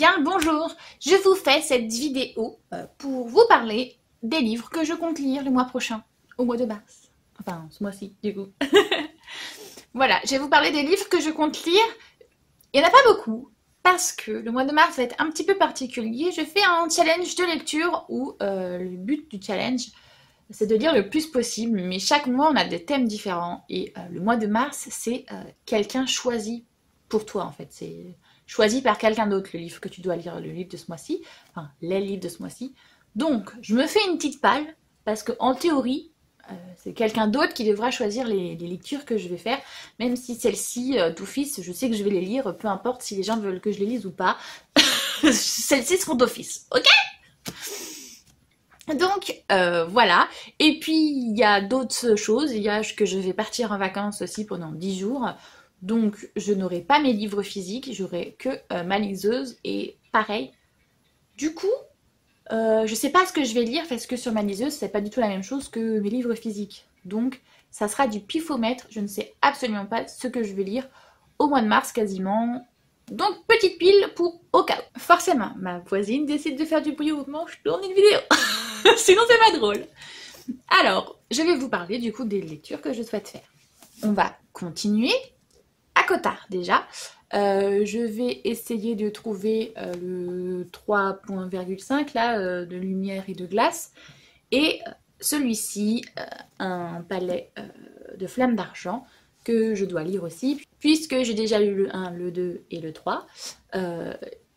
bien bonjour, je vous fais cette vidéo pour vous parler des livres que je compte lire le mois prochain, au mois de mars. Enfin, ce mois-ci, du coup. Voilà, je vais vous parler des livres que je compte lire. Il n'y en a pas beaucoup, parce que le mois de mars va être un petit peu particulier. Je fais un challenge de lecture où le but du challenge, c'est de lire le plus possible, mais chaque mois, on a des thèmes différents. Et le mois de mars, c'est quelqu'un choisi pour toi, en fait. C'est choisi par quelqu'un d'autre, le livre que tu dois lire, le livre de ce mois-ci. Enfin, les livres de ce mois-ci. Donc, je me fais une petite palle, parce qu'en théorie, c'est quelqu'un d'autre qui devra choisir les lectures que je vais faire, même si celles-ci, d'office, je sais que je vais les lire, peu importe si les gens veulent que je les lise ou pas. Celles-ci seront d'office, ok? Donc voilà, et puis il y a d'autres choses, il y a que je vais partir en vacances aussi pendant 10 jours, donc je n'aurai pas mes livres physiques, j'aurai que ma liseuse, et pareil, du coup, je sais pas ce que je vais lire parce que sur ma liseuse c'est pas du tout la même chose que mes livres physiques, donc ça sera du pifomètre, je ne sais absolument pas ce que je vais lire au mois de mars quasiment. Donc petite pile pour au cas où. Forcément, ma voisine décide de faire du bruit au moment où je tourne une vidéo. Sinon c'est pas drôle. Alors, je vais vous parler du coup des lectures que je souhaite faire. On va continuer à Cotard déjà. Je vais essayer de trouver le 3.5 là, de lumière et de glace. Et celui-ci, un palais de flammes d'argent que je dois lire aussi, puisque j'ai déjà lu le 1, le 2 et le 3.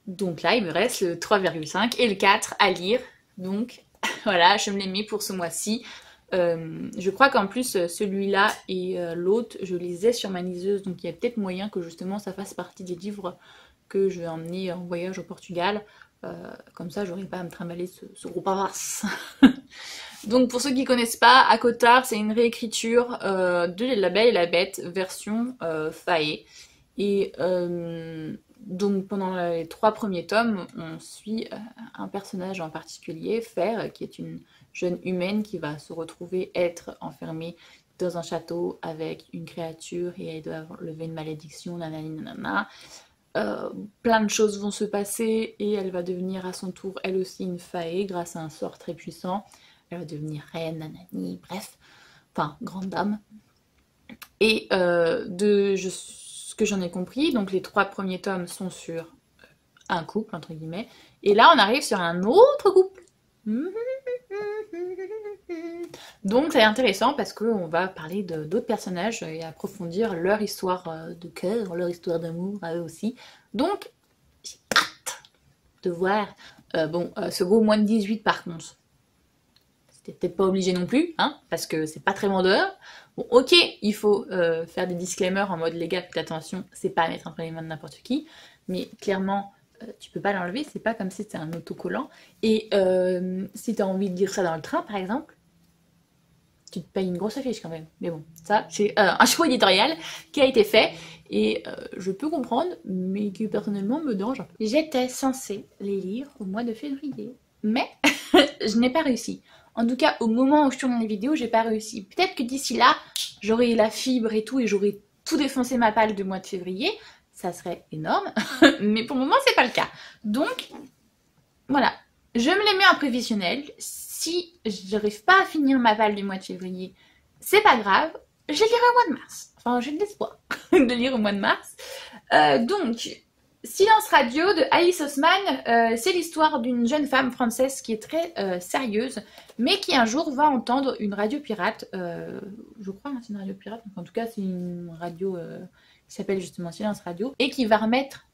Donc là, il me reste le 3,5 et le 4 à lire. Donc voilà, je me l'ai mis pour ce mois-ci. Je crois qu'en plus, celui-là et l'autre, je les ai sur ma liseuse. Donc il y a peut-être moyen que justement ça fasse partie des livres que je vais emmener en voyage au Portugal. Comme ça, j'aurai pas à me trimballer ce gros pavasse. Donc pour ceux qui connaissent pas, À Cotard, c'est une réécriture de La Belle et la Bête, version Faé. Et donc pendant les 3 premiers tomes, on suit un personnage en particulier, Fer, qui est une jeune humaine qui va se retrouver être enfermée dans un château avec une créature et elle doit lever une malédiction, nanani nanana. Plein de choses vont se passer et elle va devenir à son tour elle aussi une faée grâce à un sort très puissant. Elle va devenir reine, nanani, bref, enfin grande dame. Et ce que j'en ai compris, donc les 3 premiers tomes sont sur un couple entre guillemets, et là on arrive sur un autre couple. Donc c'est intéressant parce qu'on va parler d'autres personnages et approfondir leur histoire de cœur, leur histoire d'amour à eux aussi. Donc j'ai hâte de voir. Ce gros moins de 18 par contre, c'était peut-être pas obligé non plus, hein, parce que c'est pas très vendeur. Bon ok, il faut faire des disclaimers en mode les gars, faites attention, c'est pas à mettre entre les mains de n'importe qui, mais clairement tu peux pas l'enlever, c'est pas comme si c'était un autocollant. Et si t'as envie de lire ça dans le train par exemple, tu te payes une grosse affiche quand même. Mais bon, ça c'est un choix éditorial qui a été fait et je peux comprendre, mais qui personnellement me dérange un peu. J'étais censée les lire au mois de février, mais je n'ai pas réussi. En tout cas, au moment où je tourne les vidéos, j'ai pas réussi. Peut-être que d'ici là, j'aurai la fibre et tout, et j'aurai tout défoncé ma palle de mois de février. Ça serait énorme, mais pour le moment, c'est pas le cas. Donc, voilà. Je me les mets en prévisionnel. Si je n'arrive pas à finir ma palle du mois de février, c'est pas grave. Je lirai au mois de mars. Enfin, j'ai de l'espoir de lire au mois de mars. Donc, Silence Radio de Alice Oseman, c'est l'histoire d'une jeune femme française qui est très sérieuse, mais qui un jour va entendre une radio pirate. Je crois que c'est une radio pirate, en tout cas c'est une radio qui s'appelle justement Silence Radio, et qui va remettre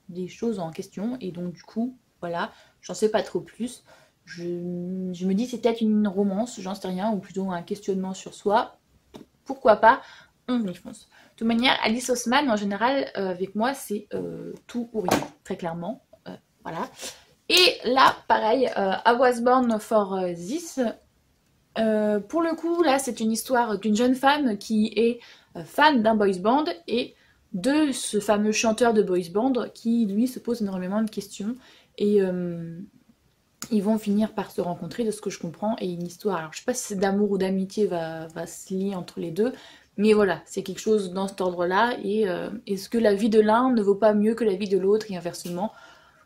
des choses en question, et donc du coup, voilà, j'en sais pas trop plus. Je me dis c'est peut-être une romance, j'en sais rien, ou plutôt un questionnement sur soi. Pourquoi pas, on y fonce. De toute manière, Alice Oseman, en général, avec moi, c'est tout ou rien, très clairement. Voilà. Et là, pareil, I Was Born for This. Pour le coup, là, c'est une histoire d'une jeune femme qui est fan d'un boys band et de ce fameux chanteur de boys band qui, lui, se pose énormément de questions. Et ils vont finir par se rencontrer, de ce que je comprends, et une histoire. Alors, je sais pas si c'est d'amour ou d'amitié va se lier entre les deux, mais voilà, c'est quelque chose dans cet ordre-là. Et est-ce que la vie de l'un ne vaut pas mieux que la vie de l'autre et inversement?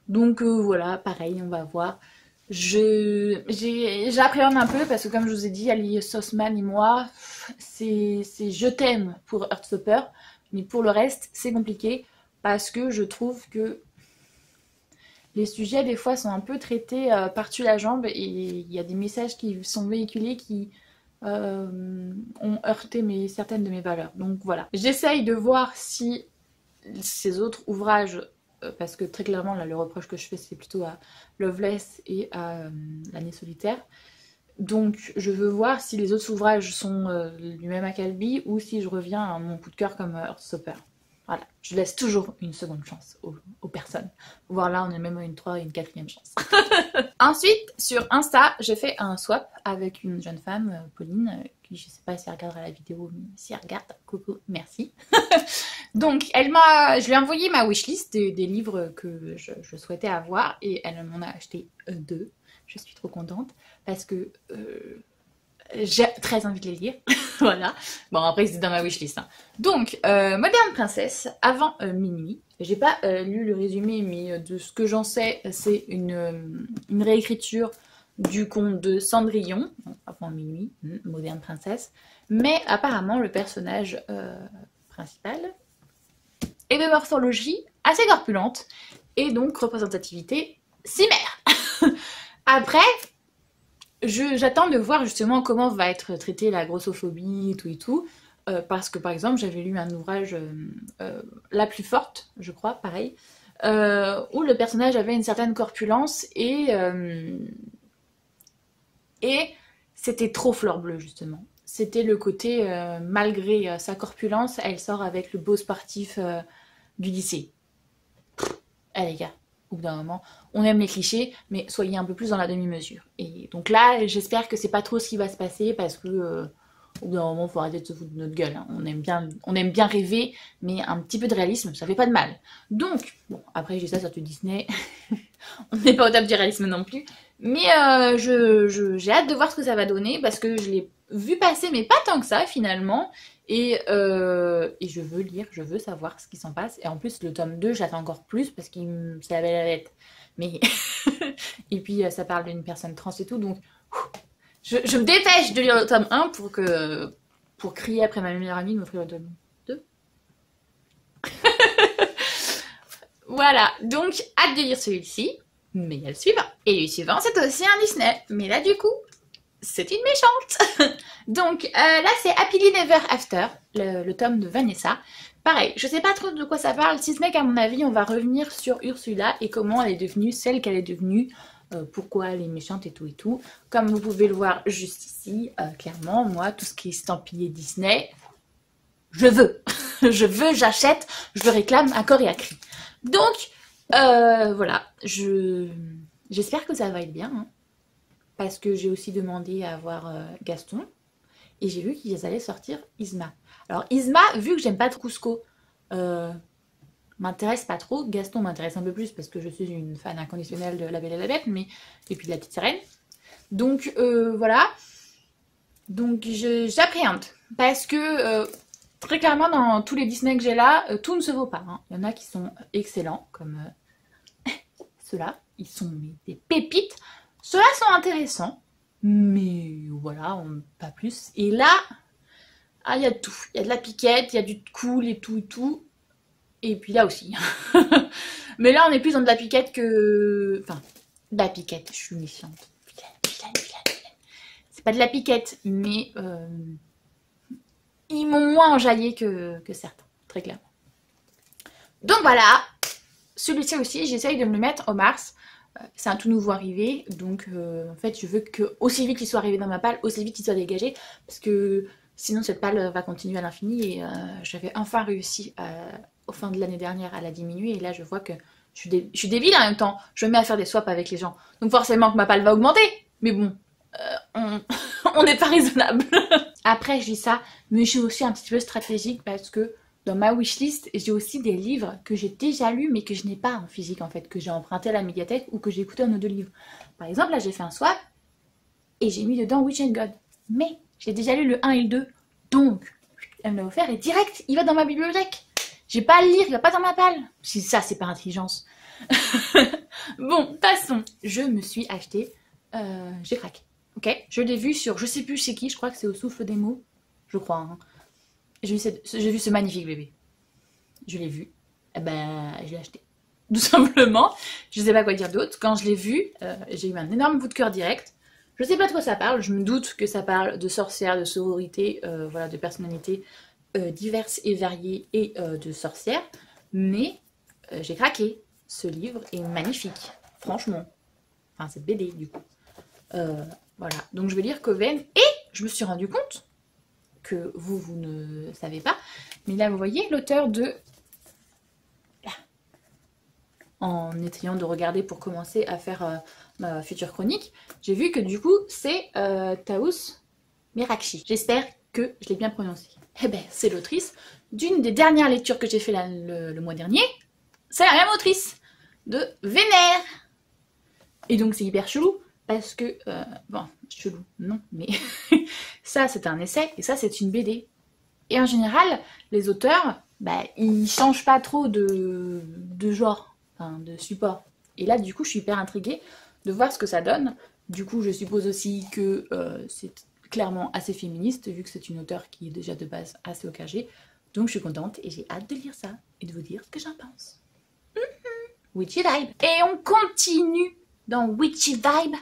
Donc voilà, pareil, on va voir. J'appréhende un peu parce que comme je vous ai dit, Ali Sauceman et moi, c'est je t'aime pour Heartstopper, mais pour le reste, c'est compliqué parce que je trouve que les sujets des fois sont un peu traités par-dessus la jambe et il y a des messages qui sont véhiculés qui ont heurté certaines de mes valeurs. Donc voilà, j'essaye de voir si ces autres ouvrages, parce que très clairement là le reproche que je fais c'est plutôt à Loveless et à L'année solitaire. Donc je veux voir si les autres ouvrages sont du même acabit ou si je reviens à mon coup de cœur comme Heartstopper. Voilà, je laisse toujours une seconde chance aux personnes. Voire là, on a même une 3 et une 4e chance. Ensuite, sur Insta, j'ai fait un swap avec une jeune femme, Pauline, qui je sais pas si elle regardera la vidéo, mais si elle regarde, coucou, merci. Donc, je lui ai envoyé ma wishlist des livres que je souhaitais avoir et elle m'en a acheté 2. Je suis trop contente parce que j'ai très envie de les lire. Voilà. Bon, après, c'est dans ma wishlist. Hein. Donc, Moderne Princesse, avant minuit. J'ai pas lu le résumé, mais de ce que j'en sais, c'est une réécriture du conte de Cendrillon, avant minuit, Moderne Princesse. Mais apparemment, le personnage principal est de morphologie assez corpulente et donc représentativité cimaire. Après, j'attends de voir justement comment va être traitée la grossophobie et tout. Parce que par exemple, j'avais lu un ouvrage, La plus forte, je crois, pareil, où le personnage avait une certaine corpulence et c'était trop fleur bleue justement. C'était le côté, malgré sa corpulence, elle sort avec le beau sportif du lycée. Allez les gars, au bout d'un moment, on aime les clichés, mais soyez un peu plus dans la demi-mesure. Et donc là, j'espère que c'est pas trop ce qui va se passer parce que au bout d'un moment, il faut arrêter de se foutre de notre gueule. Hein. On aime bien rêver, mais un petit peu de réalisme, ça fait pas de mal. Donc, bon, après j'ai ça sur Disney, on n'est pas au top du réalisme non plus, mais j'ai hâte de voir ce que ça va donner parce que je l'ai vu passer, mais pas tant que ça finalement. Et je veux lire, je veux savoir ce qui s'en passe. Et en plus, le tome 2, j'attends encore plus parce qu'il c'est la belle à la lettre. Mais et puis, ça parle d'une personne trans et tout, donc je me dépêche de lire le tome 1 pour crier après ma meilleure amie de m'offrir le tome 2. Voilà, donc hâte de lire celui-ci, mais il y a le suivant. Et le suivant, c'est aussi un Disney. Mais là, du coup, c'est une méchante. Donc là, c'est Happily Never After, le tome de Vanessa. Pareil, je sais pas trop de quoi ça parle, si ce n'est qu'à mon avis, on va revenir sur Ursula et comment elle est devenue celle qu'elle est devenue. Pourquoi elle est méchante et tout et tout. Comme vous pouvez le voir juste ici, clairement, moi, tout ce qui est estampillé Disney, je veux. Je veux, j'achète, je le réclame à corps et à cri. Donc, voilà, j'espère que ça va être bien. Hein, parce que j'ai aussi demandé à avoir Gaston. Et j'ai vu qu'ils allaient sortir Yzma. Alors Yzma, vu que j'aime pas trop Cusco, m'intéresse pas trop. Gaston m'intéresse un peu plus parce que je suis une fan inconditionnelle de La Belle et la Bête, et puis de La Petite Sirène. Donc voilà. Donc j'appréhende. Parce que très clairement dans tous les Disney que j'ai là, tout ne se vaut pas. Hein. Il y en a qui sont excellents, comme ceux-là. Ils sont des pépites. Ceux-là sont intéressants. Mais voilà, pas plus. Et là, il y a de tout. Il y a de la piquette, il y a du cool et tout et tout. Et puis là aussi. Mais là, on est plus dans de la piquette que... Enfin, de la piquette, je suis méfiante. Vilaine. C'est pas de la piquette, mais ils m'ont moins enjaillé que certains, très clairement. Donc voilà, celui-ci aussi, j'essaye de me le mettre au mars. C'est un tout nouveau arrivé, donc en fait je veux que aussi vite il soit arrivé dans ma palle, aussi vite il soit dégagé, parce que sinon cette palle va continuer à l'infini et j'avais enfin réussi au fin de l'année dernière à la diminuer et là je vois que je suis débile en même temps, je me mets à faire des swaps avec les gens, donc forcément que ma palle va augmenter, mais bon, on n'est pas raisonnable. Après je dis ça, mais je suis aussi un petit peu stratégique parce que dans ma wishlist, j'ai aussi des livres que j'ai déjà lus mais que je n'ai pas en physique en fait, que j'ai emprunté à la médiathèque ou que j'ai écouté en audio livre. Par exemple, là j'ai fait un swap et j'ai mis dedans Witch and God. Mais j'ai déjà lu le 1 et le 2, donc elle me l'a offert et direct, il va dans ma bibliothèque. J'ai pas à le lire, il va pas dans ma palle. Si ça, c'est pas intelligence. Bon, passons. Je me suis acheté... j'ai craqué. Ok, je l'ai vu sur... Je sais plus chez qui, je crois que c'est au Souffle des mots. Je crois. Hein. J'ai vu ce magnifique bébé. Je l'ai vu. Eh ben, je l'ai acheté. Tout simplement. Je sais pas quoi dire d'autre. Quand je l'ai vu, j'ai eu un énorme coup de cœur direct. Je sais pas de quoi ça parle. Je me doute que ça parle de sorcières, de sororité, voilà, de personnalités diverses et variées et de sorcières. Mais j'ai craqué. Ce livre est magnifique. Franchement. Enfin, cette BD, du coup. Voilà. Donc, je vais lire Coven. Et je me suis rendu compte que vous ne savez pas. Mais là, vous voyez l'auteur de... En essayant de regarder pour commencer à faire ma future chronique, j'ai vu que du coup, c'est Taous Merakchi. J'espère que je l'ai bien prononcé. Eh ben, c'est l'autrice d'une des dernières lectures que j'ai fait le mois dernier. C'est la même autrice de Vénère. Et donc, c'est hyper chelou parce que... bon, chelou, non, mais... ça, c'est un essai et ça, c'est une BD. Et en général, les auteurs, bah, ils changent pas trop de genre. Enfin, de support. Et là, du coup, je suis hyper intriguée de voir ce que ça donne. Du coup, je suppose aussi que c'est clairement assez féministe, vu que c'est une auteure qui est déjà de base assez OKG. Donc, je suis contente et j'ai hâte de lire ça et de vous dire ce que j'en pense. Witchy Vibe. Et on continue dans Witchy Vibe.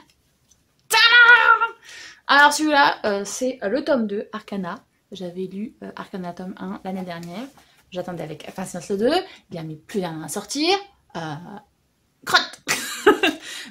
Tadam! Alors, celui-là, c'est le tome 2, Arcana. J'avais lu Arcana tome 1 l'année dernière. J'attendais avec impatience le 2. Il a mis plus d'un an à sortir. Crotte.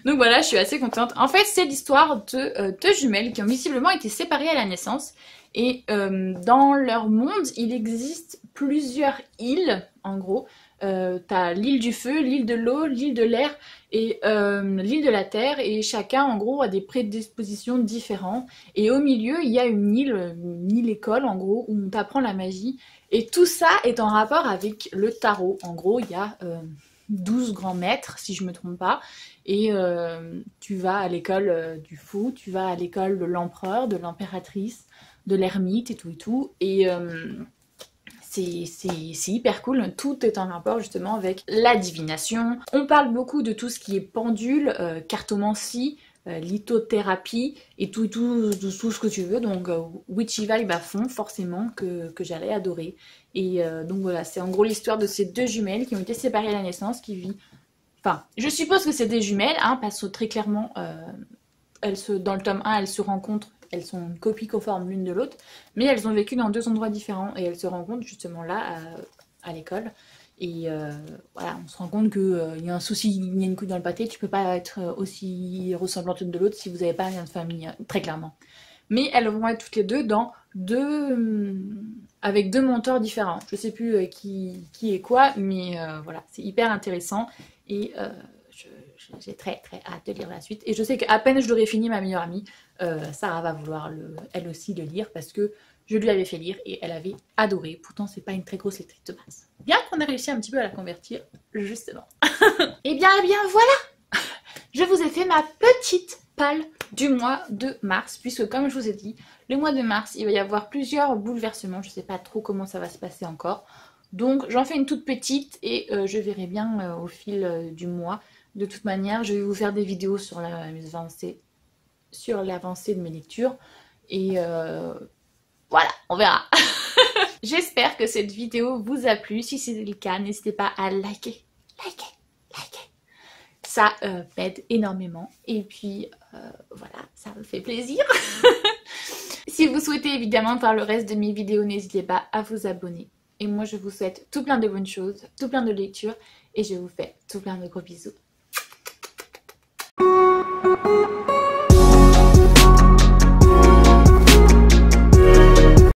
Donc voilà, je suis assez contente. En fait, c'est l'histoire de deux jumelles qui ont visiblement été séparées à la naissance. Et dans leur monde, il existe plusieurs îles, en gros. T'as l'île du feu, l'île de l'eau, l'île de l'air et l'île de la terre. Et chacun, en gros, a des prédispositions différentes. Et au milieu, il y a une île école, en gros, où on t'apprend la magie. Et tout ça est en rapport avec le tarot. En gros, il y a... 12 grands maîtres, si je me trompe pas, et tu vas à l'école du fou, tu vas à l'école de l'empereur, de l'impératrice, de l'ermite et tout, et c'est hyper cool, tout est en rapport justement avec la divination. On parle beaucoup de tout ce qui est pendule, cartomancie, lithothérapie et tout ce que tu veux, donc Witchy Vibe à fond forcément que j'allais adorer. Et donc voilà, c'est en gros l'histoire de ces deux jumelles qui ont été séparées à la naissance, qui vivent... Enfin, je suppose que c'est des jumelles, hein, parce que très clairement, dans le tome 1, elles se rencontrent, elles sont une copie conforme l'une de l'autre, mais elles ont vécu dans deux endroits différents et elles se rencontrent justement là, à l'école. Et voilà, on se rend compte qu'il y a un souci, il y a une couille dans le pâté, tu peux pas être aussi ressemblante l'une de l'autre si vous n'avez pas un lien de famille, très clairement. Mais elles vont être toutes les deux dans avec deux mentors différents. Je sais plus qui est quoi, mais voilà, c'est hyper intéressant et j'ai très hâte de lire la suite. Et je sais qu'à peine je l'aurai fini, ma meilleure amie, Sarah va vouloir elle aussi le lire parce que je lui avais fait lire et elle avait adoré. Pourtant, c'est pas une très grosse lectrice de base. Bien qu'on ait réussi un petit peu à la convertir, justement. Et bien voilà. Je vous ai fait ma petite palle du mois de mars, puisque comme je vous ai dit, le mois de mars, il va y avoir plusieurs bouleversements. Je sais pas trop comment ça va se passer encore. Donc, j'en fais une toute petite et je verrai bien au fil du mois. De toute manière, je vais vous faire des vidéos sur l'avancée de mes lectures. Et... voilà, on verra. J'espère que cette vidéo vous a plu. Si c'est le cas, n'hésitez pas à liker. Ça m'aide énormément. Et puis, voilà, ça me fait plaisir. Si vous souhaitez évidemment voir le reste de mes vidéos, n'hésitez pas à vous abonner. Et moi, je vous souhaite tout plein de bonnes choses, tout plein de lectures. Et je vous fais tout plein de gros bisous.